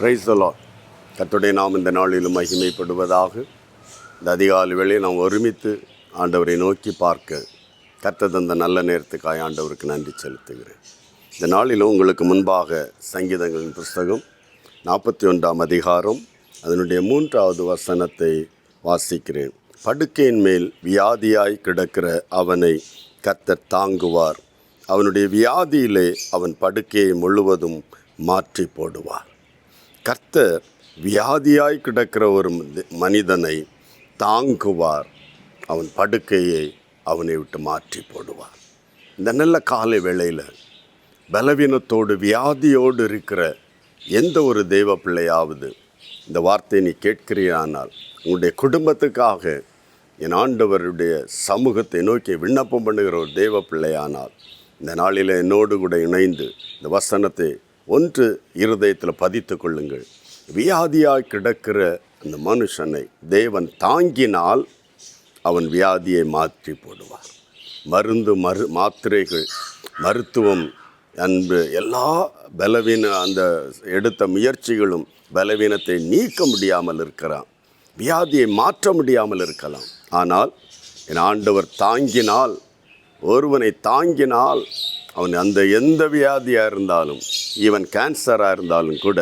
Praise the Lord. கர்த்தருடைய நாம் இந்த நாளிலும் மகிமைப்படுவதாக. இந்த அதிகாலை வேளையை நாம் ஒருமித்து ஆண்டவரை நோக்கி பார்க்க கர்த்தர் தந்த நல்ல நேரத்துக்காக ஆண்டவருக்கு நன்றி செலுத்துகிறேன். இந்த நாளிலும் உங்களுக்கு முன்பாக சங்கீதங்களின் புஸ்தகம் 41ஆம் அதிகாரம் அதனுடைய 3வது வசனத்தை வாசிக்கிறேன். படுக்கையின் மேல் வியாதியாய் கிடக்கிற அவனை கர்த்தர் தாங்குவார். அவனுடைய வியாதியிலே அவன் படுக்கையை முழுவதும் மாற்றி போடுவார். கர்த்தர் வியாதியாய் கிடக்கிற ஒரு மனிதனை தாங்குவார். அவன் படுக்கையை அவனை விட்டு மாற்றி போடுவார். இந்த நல்ல காலை வேளையில் பலவீனத்தோடு வியாதியோடு இருக்கிற எந்த ஒரு தெய்வ பிள்ளையாவது இந்த வார்த்தையை நீ கேட்கிறீரானால், உங்களுடைய குடும்பத்துக்காக என் ஆண்டவருடைய சமூகத்தை நோக்கி விண்ணப்பம் பண்ணுகிற ஒரு தெய்வ பிள்ளையானால், இந்த நாளில் என்னோடு கூட இணைந்து இந்த வசனத்தை ஒன்று இருதயத்தில் பதித்து கொள்ளுங்கள். வியாதியாக கிடக்கிற அந்த மனுஷனை தேவன் தாங்கினால் அவன் வியாதியை மாற்றி போடுவார். மாத்திரைகள், மருத்துவம், அன்பு, எல்லா பலவீன அந்த எடுத்த முயற்சிகளும் பலவீனத்தை நீக்க முடியாமல் இருக்கிறான். வியாதியை மாற்ற முடியாமல் இருக்கலாம். ஆனால் என் ஆண்டவர் தாங்கினால், ஒருவனை தாங்கினால் அவன் அந்த எந்த வியாதியாக இருந்தாலும், ஈவன் கேன்சராக இருந்தாலும் கூட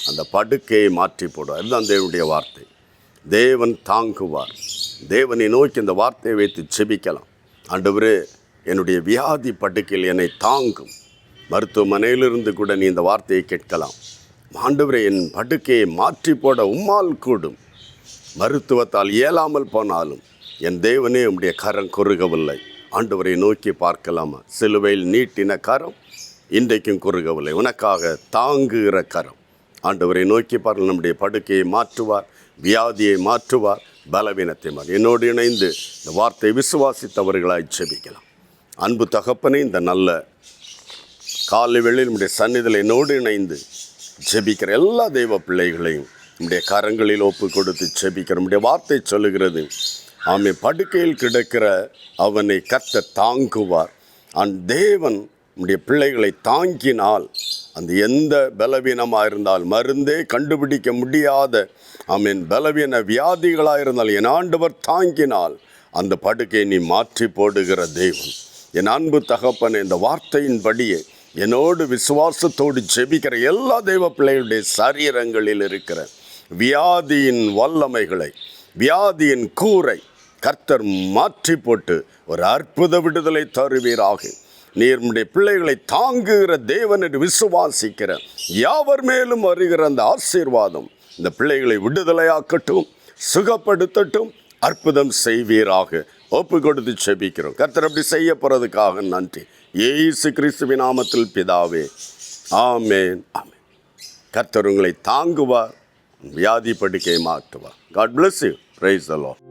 அந்த படுக்கையை மாற்றி போடுவார். அதுதான் தேவனுடைய வார்த்தை. தேவன் தாங்குவார். தேவனை நோக்கி இந்த வார்த்தையை வைத்து செபிக்கலாம். ஆண்டவரே, என்னுடைய வியாதி படுக்கையில் என்னை தாங்கும். மருத்துவமனையிலிருந்து கூட நீ இந்த வார்த்தையை கேட்கலாம். ஆண்டவரே, என் படுக்கையை மாற்றி போட உம்மால் கூடும். மருத்துவத்தால் இயலாமல் போனாலும் என் தேவனே, உம்முடைய கரம் குறுகவில்லை. ஆண்டவரை நோக்கி பார்க்கலாமா? சிலுவையில் நீட்டின கரம் இன்றைக்கும் குறுகவில்லை. உனக்காக தாங்குகிற கரம். ஆண்டவரை நோக்கி பார்க்க. நம்முடைய படுக்கையை மாற்றுவார், வியாதியை மாற்றுவார், பலவீனத்தை மாற்றுவார். என்னோடு இணைந்து இந்த வார்த்தை விசுவாசித்தவர்களாய் ஜெபிக்கலாம். அன்பு தகப்பனே, இந்த நல்ல காலை வேளையில் நம்முடைய சந்நிதியில் என்னோடு இணைந்து ஜெபிக்கிற எல்லா தெய்வ பிள்ளைகளையும் நம்முடைய கரங்களில் ஒப்பு கொடுத்து ஜெபிக்கிற நம்முடைய வார்த்தை சொல்லுகிறது, ஆமே, படுக்கையில் கிடக்கிற அவனை கர்த்தர் தாங்குவார். தேவன் நம்முடைய பிள்ளைகளை தாங்கினால் அந்த எந்த பலவீனமாக இருந்தால், மருந்தே கண்டுபிடிக்க முடியாத பலவீன வியாதிகளாக இருந்தால், என் ஆண்டவர் தாங்கினால் அந்த படுக்கையை நீ மாற்றி போடுகிற தெய்வம். என் அன்பு தகப்பனை, இந்த வார்த்தையின்படியே என்னோடு விசுவாசத்தோடு ஜெபிக்கிற எல்லா தெய்வ பிள்ளைகளுடைய சரீரங்களில் இருக்கிற வியாதியின் வல்லமைகளை, வியாதியின் கூரை கர்த்தர் மாற்றி போட்டு ஒரு அற்புத விடுதலை தருவீராக. நீர் நம்முடைய பிள்ளைகளை தாங்குகிற தேவன் என்று விசுவாசிக்கிற யாவர் மேலும் வருகிற அந்த ஆசீர்வாதம் இந்த பிள்ளைகளை விடுதலையாக்கட்டும், சுகப்படுத்தட்டும், அற்புதம் செய்வீராக. ஒப்பு கொடுத்து செபிக்கிறோம். கர்த்தர் அப்படி செய்ய போகிறதுக்காக நன்றி. இயேசு கிறிஸ்துவின் நாமத்தில் பிதாவே, ஆமேன், ஆமேன். கர்த்தர் உங்களை தாங்குவார், வியாதி படுக்கையை மாற்றுவார். God bless you. Praise the Lord.